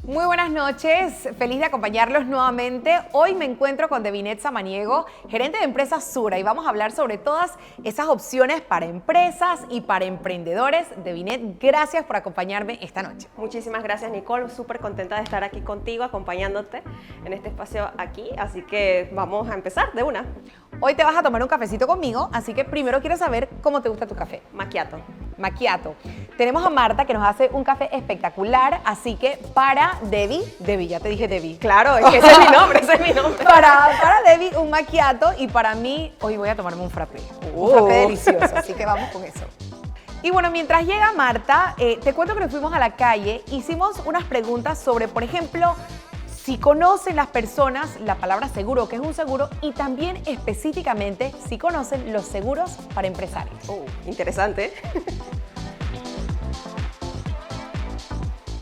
Muy buenas noches, feliz de acompañarlos nuevamente. Hoy me encuentro con Devinet Samaniego, gerente de Empresas Sura, y vamos a hablar sobre todas esas opciones para empresas y para emprendedores. Devinet, gracias por acompañarme esta noche. Muchísimas gracias, Nicole, súper contenta de estar aquí contigo, acompañándote en este espacio aquí, así que vamos a empezar de una. Hoy te vas a tomar un cafecito conmigo, así que primero quiero saber cómo te gusta tu café. Macchiato. Macchiato. Tenemos a Marta que nos hace un café espectacular, así que para Debbie, ya te dije Debbie. Claro, es que ese es mi nombre, ese es mi nombre. Para Debbie un macchiato y para mí hoy voy a tomarme un frappé. Un frappé delicioso, así que vamos con eso. Y bueno, mientras llega Marta, te cuento que nos fuimos a la calle, hicimos unas preguntas sobre, por ejemplo, si conocen las personas la palabra seguro, que es un seguro, y también específicamente si conocen los seguros para empresarios. Interesante.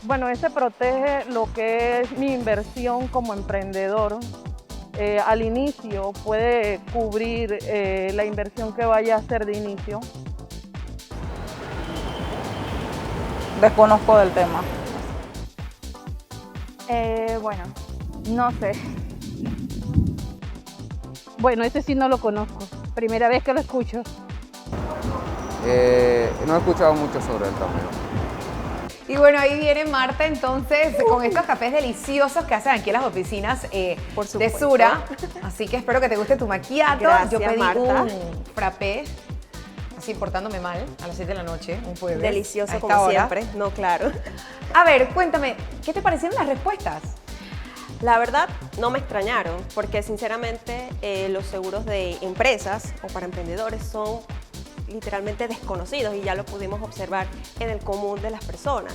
Bueno, ese protege lo que es mi inversión como emprendedor. Al inicio puede cubrir la inversión que vaya a hacer de inicio. Desconozco del tema. Bueno, no sé. Bueno, ese sí no lo conozco. Primera vez que lo escucho. No he escuchado mucho sobre él también. Y bueno, ahí viene Marta entonces con estos cafés deliciosos que hacen aquí en las oficinas Por de supuesto. Sura. Así que espero que te guste tu macchiato. Gracias, Yo pedí Marta. un frappé, así portándome mal, a las 7 de la noche, un jueves. a Delicioso esta como hora. siempre, no, claro. A ver, cuéntame, ¿qué te parecieron las respuestas? La verdad, no me extrañaron, porque sinceramente los seguros de empresas o para emprendedores son literalmente desconocidos y ya lo pudimos observar en el común de las personas.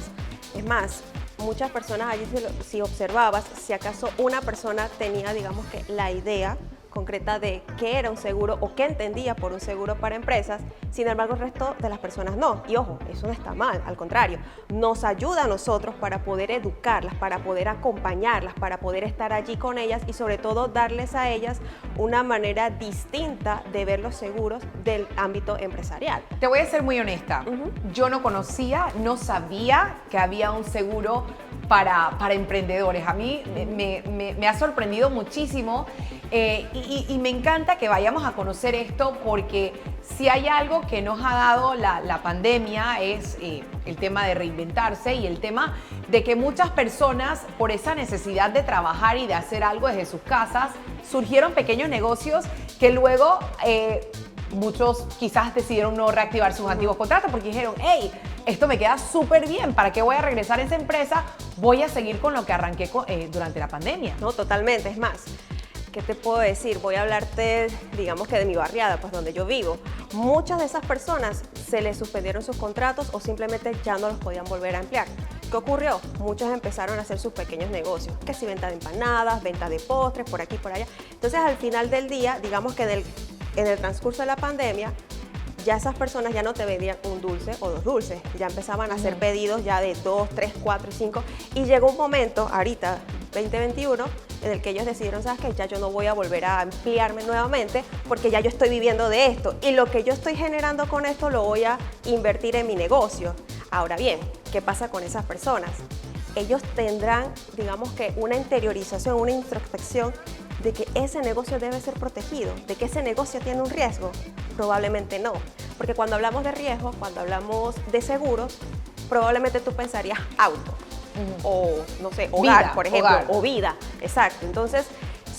Es más, muchas personas allí, si observabas, si acaso una persona tenía, digamos que la idea concreta de qué era un seguro o qué entendía por un seguro para empresas, sin embargo el resto de las personas no. Y ojo, eso no está mal, al contrario, nos ayuda a nosotros para poder educarlas, para poder acompañarlas, para poder estar allí con ellas y sobre todo darles a ellas una manera distinta de ver los seguros del ámbito empresarial. Te voy a ser muy honesta. Yo no conocía, no sabía que había un seguro para emprendedores. A mí me ha sorprendido muchísimo y me encanta que vayamos a conocer esto porque si hay algo que nos ha dado la pandemia es el tema de reinventarse y el tema de que muchas personas, por esa necesidad de trabajar y de hacer algo desde sus casas, surgieron pequeños negocios que luego muchos quizás decidieron no reactivar sus antiguos contratos porque dijeron, hey, esto me queda súper bien, ¿para qué voy a regresar a esa empresa? Voy a seguir con lo que arranqué durante la pandemia. No, totalmente, es más. ¿Qué te puedo decir? Voy a hablarte, digamos que de mi barriada, pues donde yo vivo. Muchas de esas personas se les suspendieron sus contratos o simplemente ya no los podían volver a emplear. ¿Qué ocurrió? Muchos empezaron a hacer sus pequeños negocios, que si venta de empanadas, venta de postres, por aquí, por allá. Entonces, al final del día, digamos que en el transcurso de la pandemia, ya esas personas ya no te vendían un dulce o dos dulces, ya empezaban a hacer pedidos ya de 2, 3, 4 y 5 y llegó un momento, ahorita 2021, en el que ellos decidieron, ¿sabes qué? Ya yo no voy a volver a emplearme nuevamente porque ya yo estoy viviendo de esto y lo que yo estoy generando con esto lo voy a invertir en mi negocio. Ahora bien, ¿qué pasa con esas personas? Ellos tendrán, digamos que una interiorización, una introspección de que ese negocio debe ser protegido, de que ese negocio tiene un riesgo. Probablemente no, porque cuando hablamos de riesgo, cuando hablamos de seguros, probablemente tú pensarías auto o, no sé, hogar, Vida, por ejemplo, hogar. o vida, exacto. Entonces,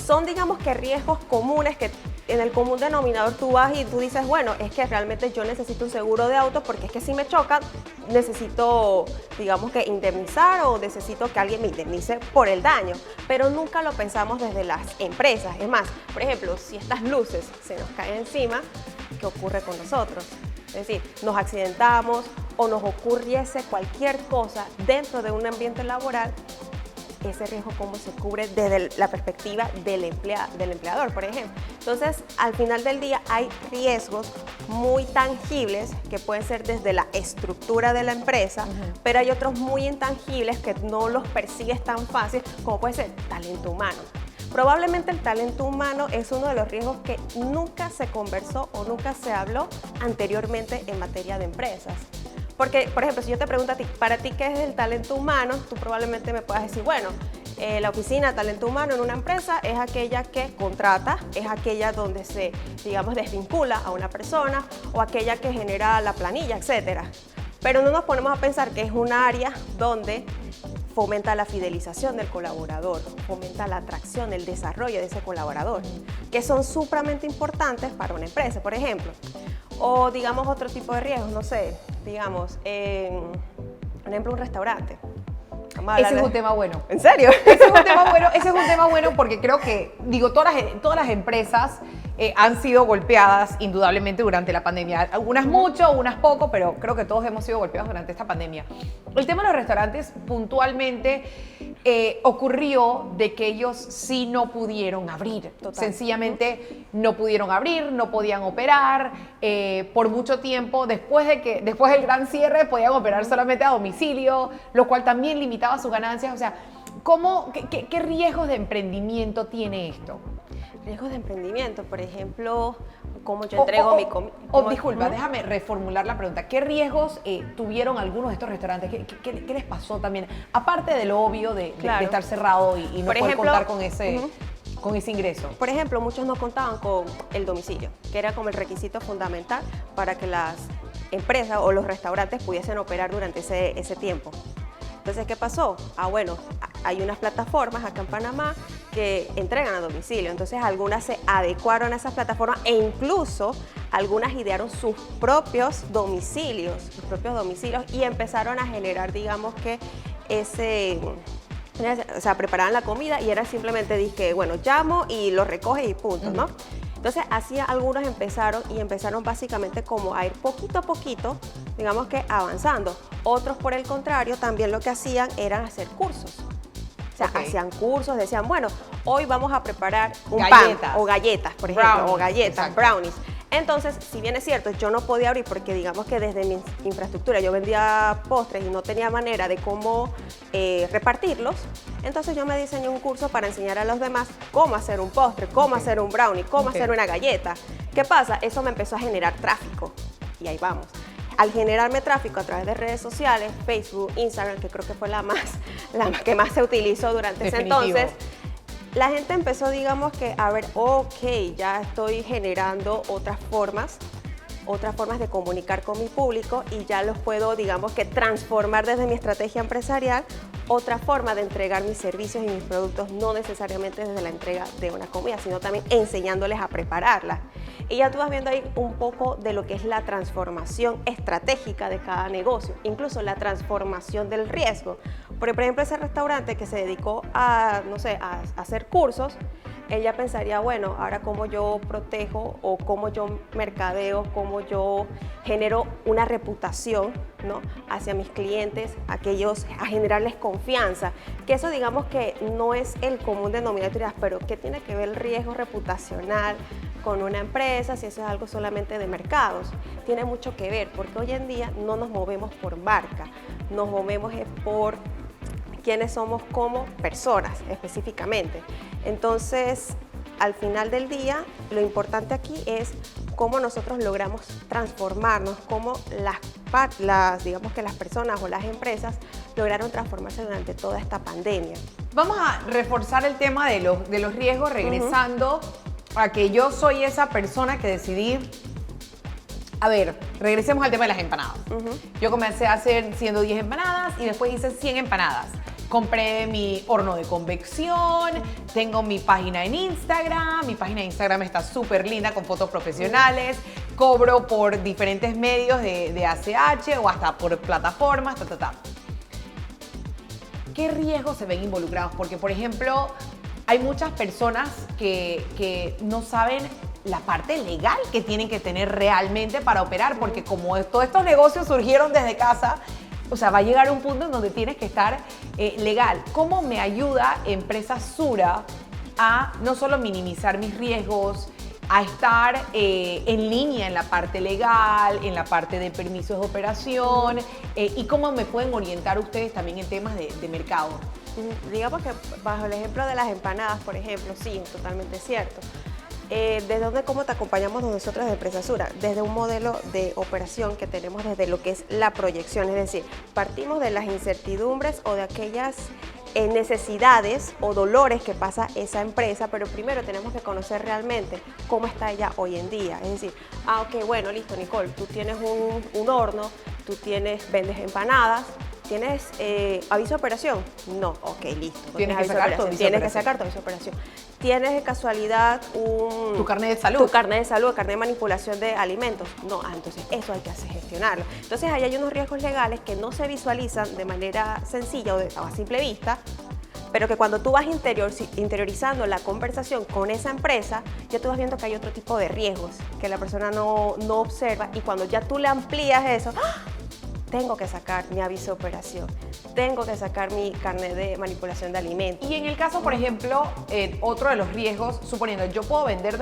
son, digamos que riesgos comunes que en el común denominador tú vas y tú dices, bueno, es que realmente yo necesito un seguro de auto porque es que si me chocan, necesito, digamos que indemnizar o necesito que alguien me indemnice por el daño, pero nunca lo pensamos desde las empresas. Es más, por ejemplo, si estas luces se nos caen encima, ¿qué ocurre con nosotros? Es decir, nos accidentamos o nos ocurriese cualquier cosa dentro de un ambiente laboral, ese riesgo cómo se cubre desde la perspectiva del empleador, por ejemplo. Entonces, al final del día hay riesgos muy tangibles que pueden ser desde la estructura de la empresa, pero hay otros muy intangibles que no los persigues tan fácil como puede ser talento humano. Probablemente el talento humano es uno de los riesgos que nunca se conversó o nunca se habló anteriormente en materia de empresas. Porque, por ejemplo, si yo te pregunto a ti, para ti, ¿qué es el talento humano? Tú probablemente me puedas decir, bueno, la oficina de talento humano en una empresa es aquella que contrata, es aquella donde se, digamos, desvincula a una persona o aquella que genera la planilla, etcétera. Pero no nos ponemos a pensar que es un área donde fomenta la fidelización del colaborador, fomenta la atracción, el desarrollo de ese colaborador, que son supremamente importantes para una empresa, por ejemplo. O digamos otro tipo de riesgos, no sé, digamos, por ejemplo, un restaurante. Ese es un tema bueno. ¿En serio? Ese es un tema bueno porque creo que, digo, todas las empresas han sido golpeadas indudablemente durante la pandemia. Algunas mucho, unas poco, pero creo que todos hemos sido golpeados durante esta pandemia. El tema de los restaurantes puntualmente ocurrió de que ellos sí no pudieron abrir. Total. Sencillamente no pudieron abrir, no podían operar por mucho tiempo. Después del gran cierre podían operar solamente a domicilio, lo cual también limitaba sus ganancias. O sea, ¿qué riesgos de emprendimiento tiene esto? Riesgos de emprendimiento, por ejemplo, cómo yo entrego mi comida. Disculpa, déjame reformular la pregunta. ¿Qué riesgos tuvieron algunos de estos restaurantes? ¿Qué les pasó también? Aparte de lo obvio de estar cerrado y no por poder ejemplo, contar con ese ingreso. Por ejemplo, muchos no contaban con el domicilio, que era como el requisito fundamental para que las empresas o los restaurantes pudiesen operar durante ese tiempo. Entonces, ¿qué pasó? Bueno, hay unas plataformas acá en Panamá que entregan a domicilio. Entonces, algunas se adecuaron a esas plataformas e incluso algunas idearon sus propios domicilios y empezaron a generar, digamos que o sea, preparaban la comida y era simplemente, dije, bueno, llamo y lo recoge y punto, ¿no? Entonces, así algunos empezaron básicamente como a ir poquito a poquito, digamos que avanzando. Otros, por el contrario, también lo que hacían eran hacer cursos. O sea, hacían cursos, decían, bueno, hoy vamos a preparar un pan o galletas, por ejemplo, brownies, o galletas, exacto. brownies. Entonces, si bien es cierto, yo no podía abrir porque digamos que desde mi infraestructura yo vendía postres y no tenía manera de cómo repartirlos, entonces yo me diseñé un curso para enseñar a los demás cómo hacer un postre, cómo hacer un brownie, cómo hacer una galleta. ¿Qué pasa? Eso me empezó a generar tráfico y ahí vamos. Al generarme tráfico a través de redes sociales, Facebook, Instagram, que creo que fue la que más se utilizó durante ese entonces, la gente empezó, digamos que, a ver, ok, ya estoy generando otras formas de comunicar con mi público y ya los puedo, digamos que, transformar desde mi estrategia empresarial, otra forma de entregar mis servicios y mis productos, no necesariamente desde la entrega de una comida, sino también enseñándoles a prepararla. Y ya tú vas viendo ahí un poco de lo que es la transformación estratégica de cada negocio, incluso la transformación del riesgo. Porque, por ejemplo, ese restaurante que se dedicó a, no sé, a hacer cursos, él ya pensaría, bueno, ahora cómo yo protejo o cómo yo mercadeo, cómo yo genero una reputación, ¿no?, hacia mis clientes, a generarles confianza. Que eso, digamos que no es el común denominador, pero ¿qué tiene que ver el riesgo reputacional con una empresa si eso es algo solamente de mercados? Tiene mucho que ver, porque hoy en día no nos movemos por marca, nos movemos por quiénes somos como personas específicamente. Entonces, al final del día, lo importante aquí es cómo nosotros logramos transformarnos, cómo digamos que las personas o las empresas lograron transformarse durante toda esta pandemia. Vamos a reforzar el tema de los riesgos, regresando a que yo soy esa persona que decidí. A ver, regresemos al tema de las empanadas. Yo comencé a hacer 110 empanadas y después hice 100 empanadas. Compré mi horno de convección, tengo mi página en Instagram, mi página de Instagram está súper linda con fotos profesionales, cobro por diferentes medios de ACH o hasta por plataformas, ¿Qué riesgos se ven involucrados? Porque, por ejemplo, hay muchas personas que no saben la parte legal que tienen que tener realmente para operar, porque como todos estos negocios surgieron desde casa, o sea, va a llegar un punto en donde tienes que estar legal. ¿Cómo me ayuda Empresa Sura a no solo minimizar mis riesgos, a estar en línea en la parte legal, en la parte de permisos de operación y cómo me pueden orientar ustedes también en temas de mercado? Digamos que bajo el ejemplo de las empanadas, por ejemplo, sí, totalmente cierto. ¿Desde cómo te acompañamos nosotros de Empresa Sura? Desde un modelo de operación que tenemos desde lo que es la proyección, es decir, partimos de las incertidumbres o de aquellas necesidades o dolores que pasa esa empresa, pero primero tenemos que conocer realmente cómo está ella hoy en día. Es decir, ok, bueno, listo, Nicole, tú tienes un horno, tú vendes empanadas, ¿tienes aviso de operación? No, ok, listo. Tienes que sacar tu aviso de operación. Tienes que sacar tu aviso de operación. ¿Tienes de casualidad tu carnet de salud? Tu carnet de salud, carnet de manipulación de alimentos. No, entonces eso hay que hacer gestionarlo. Entonces ahí hay unos riesgos legales que no se visualizan de manera sencilla o a simple vista, pero que cuando tú vas interiorizando la conversación con esa empresa, ya tú vas viendo que hay otro tipo de riesgos que la persona no observa, y cuando ya tú le amplías eso, ¡ah! Tengo que sacar mi aviso de operación, tengo que sacar mi carnet de manipulación de alimentos. Y en el caso, por ejemplo, otro de los riesgos, suponiendo, yo puedo tener,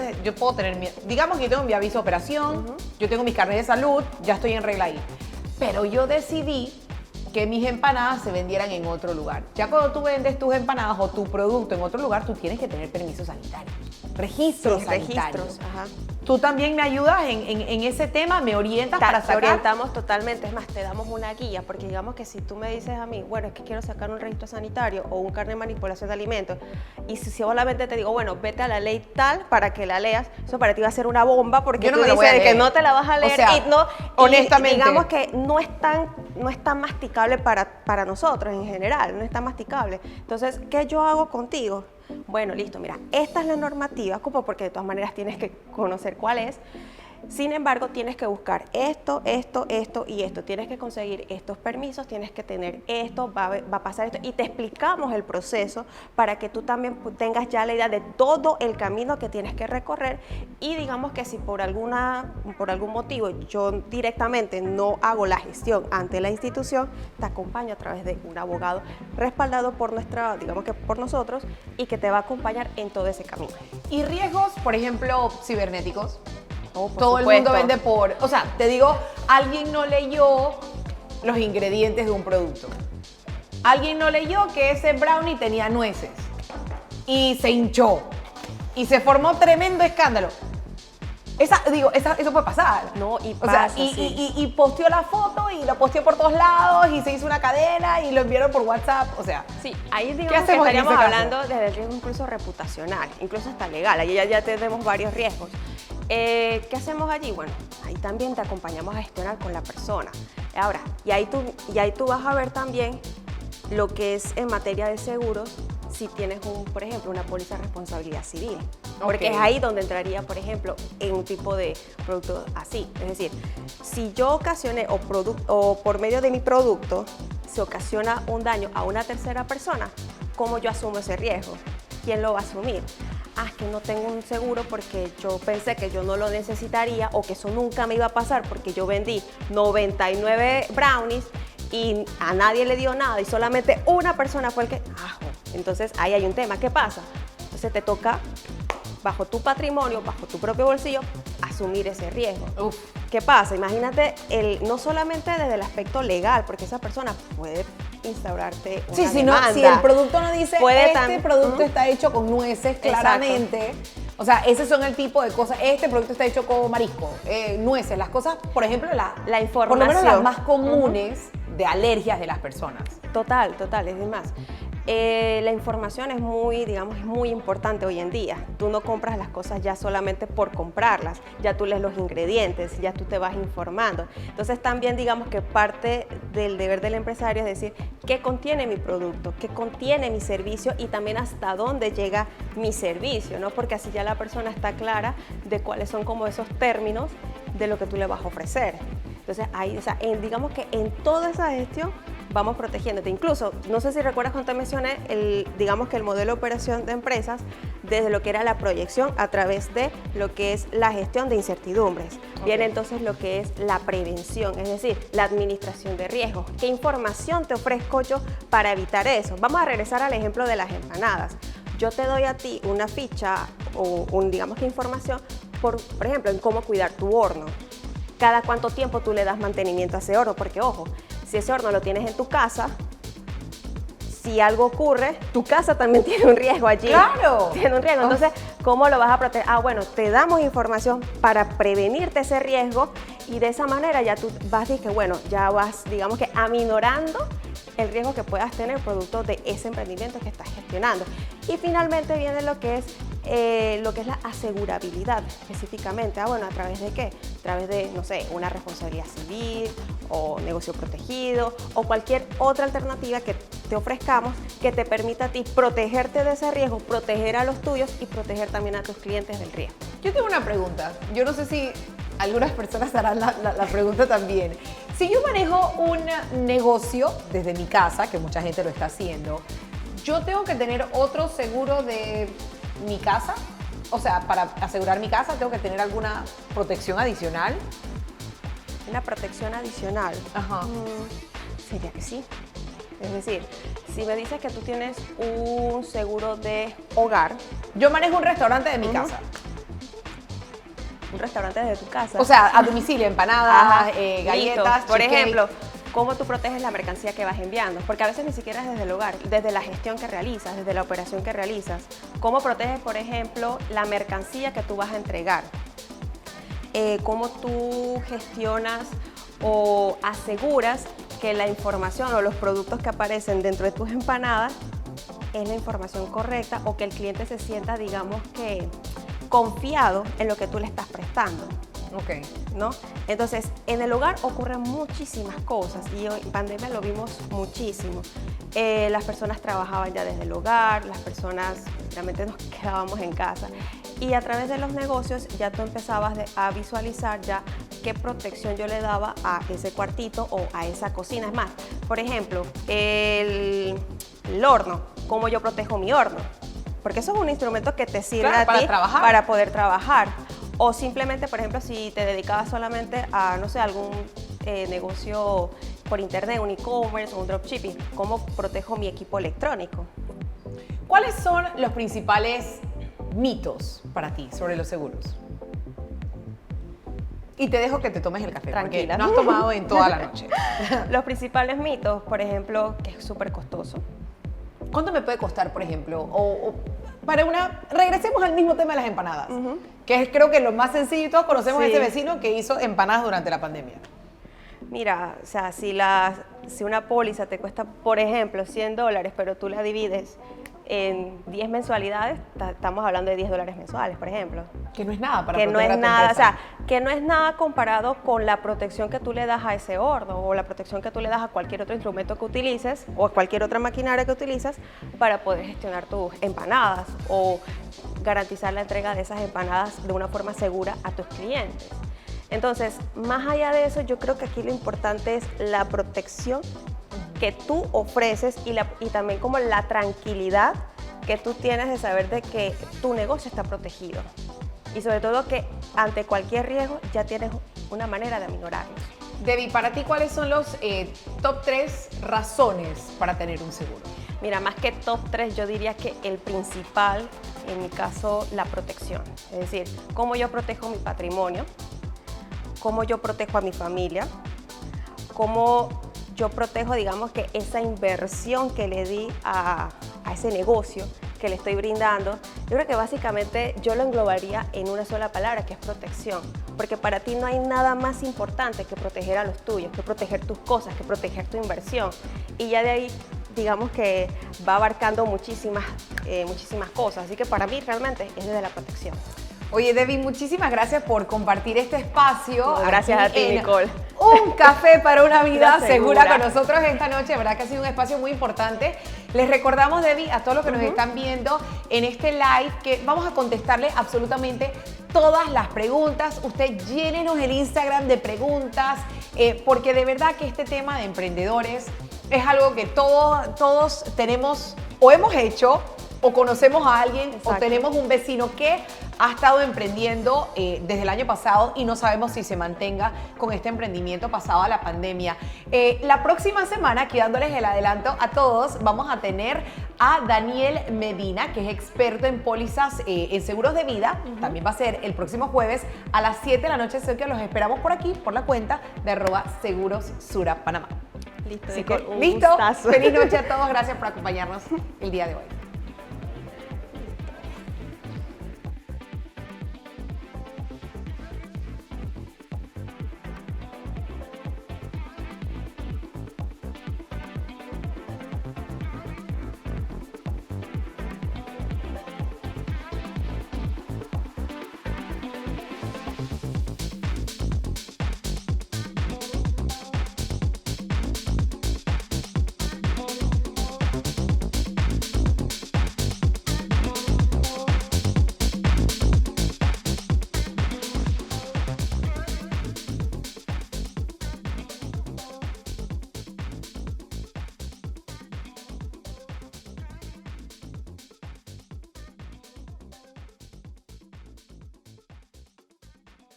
digamos que yo tengo mi aviso de operación, yo tengo mis carnet de salud, ya estoy en regla ahí, pero yo decidí que mis empanadas se vendieran en otro lugar. Ya cuando tú vendes tus empanadas o tu producto en otro lugar, tú tienes que tener permiso sanitario, registros sanitarios. Registros, ajá. Tú también me ayudas en ese tema, me orientas para sacar. Te orientamos totalmente, es más, te damos una guía, porque digamos que si tú me dices a mí, bueno, es que quiero sacar un registro sanitario o un carnet de manipulación de alimentos, y si solamente te digo, bueno, vete a la ley tal para que la leas, eso para ti va a ser una bomba, porque yo no tú me lo dices voy a que leer. no te la vas a leer, o sea, honestamente, digamos que no es tan masticable para nosotros en general, no es tan masticable. Entonces, ¿qué yo hago contigo? Bueno, listo, mira, esta es la normativa, porque de todas maneras tienes que conocer cuál es. Sin embargo, tienes que buscar esto y esto. Tienes que conseguir estos permisos, tienes que tener esto, va a pasar esto. Y te explicamos el proceso para que tú también tengas ya la idea de todo el camino que tienes que recorrer. Y digamos que si por algún motivo yo directamente no hago la gestión ante la institución, te acompaño a través de un abogado respaldado por por nosotros, y que te va a acompañar en todo ese camino. ¿Y riesgos, por ejemplo, cibernéticos? Oh, por Todo supuesto. el mundo vende o sea, te digo, alguien no leyó los ingredientes de un producto. Alguien no leyó que ese brownie tenía nueces y se hinchó y se formó tremendo escándalo. Eso puede pasar. No, y o sea, pasa, sí. y posteó la foto y lo posteó por todos lados y se hizo una cadena y lo enviaron por WhatsApp. O sea, sí, ahí digamos ¿qué hacemos que estaríamos en ese hablando desde el riesgo incluso reputacional, incluso hasta legal. Ahí ya tenemos varios riesgos. ¿Qué hacemos allí? Bueno, ahí también te acompañamos a gestionar con la persona. Ahora, y ahí tú vas a ver también lo que es en materia de seguros, si tienes, por ejemplo, una póliza de responsabilidad civil. Porque es ahí donde entraría, por ejemplo, en un tipo de producto así. Es decir, si yo ocasioné o por medio de mi producto se ocasiona un daño a una tercera persona, ¿cómo yo asumo ese riesgo? ¿Quién lo va a asumir? Es que no tengo un seguro porque yo pensé que yo no lo necesitaría, o que eso nunca me iba a pasar porque yo vendí 99 brownies y a nadie le dio nada y solamente una persona fue el que... Entonces ahí hay un tema. ¿Qué pasa? Entonces te toca, bajo tu patrimonio, bajo tu propio bolsillo, asumir ese riesgo. uf. ¿Qué pasa? Imagínate, no solamente desde el aspecto legal, porque esa persona puede instaurarte una demanda. Si el producto no dice Puede producto está hecho con nueces, claramente. O sea, ese son el tipo de cosas. Este producto está hecho con marisco, nueces, las cosas, por ejemplo, la información. Por lo menos las más comunes de alergias de las personas. Total, es más. La información es muy importante hoy en día. Tú no compras las cosas ya solamente por comprarlas, ya tú lees los ingredientes, ya tú te vas informando. Entonces también digamos que parte del deber del empresario es decir, ¿qué contiene mi producto? ¿Qué contiene mi servicio? Y también hasta dónde llega mi servicio, ¿no? Porque así ya la persona está clara de cuáles son como esos términos de lo que tú le vas a ofrecer. Entonces ahí, digamos que en toda esa gestión vamos protegiéndote. Incluso, no sé si recuerdas cuando te mencioné, digamos que el modelo de operación de empresas, desde lo que era la proyección a través de lo que es la gestión de incertidumbres. Viene entonces lo que es la prevención, es decir, la administración de riesgos. ¿Qué información te ofrezco yo para evitar eso? Vamos a regresar al ejemplo de las empanadas. Yo te doy a ti una ficha o digamos que información, por ejemplo, en cómo cuidar tu horno. Cada cuánto tiempo tú le das mantenimiento a ese horno, porque ojo, si ese horno lo tienes en tu casa, si algo ocurre, tu casa también tiene un riesgo allí. ¡Claro! Tiene un riesgo. Entonces, ¿cómo lo vas a proteger? Ah, bueno, te damos información para prevenirte ese riesgo y de esa manera ya tú vas y que, bueno, ya vas, digamos que aminorando el riesgo que puedas tener producto de ese emprendimiento que estás gestionando. Y finalmente viene lo que es la asegurabilidad específicamente. Ah, bueno, ¿a través de qué? A través de, no sé, una responsabilidad civil o negocio protegido o cualquier otra alternativa que te ofrezcamos que te permita a ti protegerte de ese riesgo, proteger a los tuyos y proteger también a tus clientes del riesgo. Yo tengo una pregunta. Yo no sé si algunas personas harán la pregunta también. Si yo manejo un negocio desde mi casa, que mucha gente lo está haciendo, ¿yo tengo que tener otro seguro de mi casa? O sea, para asegurar mi casa, ¿tengo que tener alguna protección adicional? Una protección adicional. Ajá. Sería que sí. Es decir, si me dices que tú tienes un seguro de hogar. Yo manejo un restaurante de mi casa. Un restaurante desde tu casa. O sea, a domicilio, empanadas, galletas, Listo. Por cheesecake. ejemplo, ¿cómo tú proteges la mercancía que vas enviando? Porque a veces ni siquiera es desde el hogar, desde la gestión que realizas, desde la operación que realizas. ¿Cómo proteges, por ejemplo, la mercancía que tú vas a entregar? ¿Cómo tú gestionas o aseguras que la información o los productos que aparecen dentro de tus empanadas es la información correcta o que el cliente se sienta, digamos que, confiado en lo que tú le estás prestando? Ok. ¿No? Entonces, en el hogar ocurren muchísimas cosas y hoy en pandemia lo vimos muchísimo. Las personas trabajaban ya desde el hogar, las personas realmente nos quedábamos en casa y a través de los negocios ya tú empezabas a visualizar ya qué protección yo le daba a ese cuartito o a esa cocina. Es más, por ejemplo, el horno, ¿cómo yo protejo mi horno? Porque eso es un instrumento que te sirve Claro, a para ti trabajar. para poder trabajar. O simplemente, por ejemplo, si te dedicabas solamente a, no sé, algún negocio por internet, un e-commerce o un dropshipping, ¿cómo protejo mi equipo electrónico? ¿Cuáles son los principales mitos para ti sobre los seguros? Y te dejo que te tomes el café, Tranquila. porque no has tomado en toda la noche. Los principales mitos, por ejemplo, que es súper costoso. ¿Cuánto me puede costar, por ejemplo? Regresemos al mismo tema de las empanadas, que es creo que lo más sencillo y todos conocemos a Sí. ese vecino que hizo empanadas durante la pandemia. Mira, o sea, si una póliza te cuesta, por ejemplo, $100, pero tú la divides en 10 mensualidades, estamos hablando de $10 mensuales, por ejemplo. Que no es nada para Que no proteger es a tu nada, o empresa. sea, que no es nada comparado con la protección que tú le das a ese horno o la protección que tú le das a cualquier otro instrumento que utilices o a cualquier otra maquinaria que utilices para poder gestionar tus empanadas o garantizar la entrega de esas empanadas de una forma segura a tus clientes. Entonces, más allá de eso, yo creo que aquí lo importante es la protección que tú ofreces y también como la tranquilidad que tú tienes de saber de que tu negocio está protegido. Y sobre todo que ante cualquier riesgo ya tienes una manera de aminorarlos. Debbie, para ti, ¿cuáles son los top 3 razones para tener un seguro? Mira, más que top 3, yo diría que el principal, en mi caso, la protección. Es decir, cómo yo protejo mi patrimonio, cómo yo protejo a mi familia, cómo yo protejo, digamos, que esa inversión que le di a ese negocio que le estoy brindando. Yo creo que básicamente yo lo englobaría en una sola palabra, que es protección. Porque para ti no hay nada más importante que proteger a los tuyos, que proteger tus cosas, que proteger tu inversión. Y ya de ahí, digamos que va abarcando muchísimas cosas. Así que para mí realmente es desde la protección. Oye, Debbie, muchísimas gracias por compartir este espacio. No, gracias aquí a ti, en Nicole. Un café para una vida Vida segura segura. con nosotros esta noche. De verdad que ha sido un espacio muy importante. Les recordamos, Debbie, a todos los que nos están viendo en este live, que vamos a contestarle absolutamente todas las preguntas. Usted llénenos el Instagram de preguntas, porque de verdad que este tema de emprendedores es algo que todos tenemos o hemos hecho o conocemos a alguien. Exacto. O tenemos un vecino que ha estado emprendiendo desde el año pasado y no sabemos si se mantenga con este emprendimiento pasado a la pandemia. La próxima semana, aquí dándoles el adelanto a todos, vamos a tener a Daniel Medina, que es experto en pólizas en seguros de vida. También va a ser el próximo jueves a las 7 de la noche, así que los esperamos por aquí, por la cuenta de @SegurosSuraPanamá. Listo, Así Nicole, que, un listo. gustazo. Feliz noche a todos. Gracias por acompañarnos el día de hoy.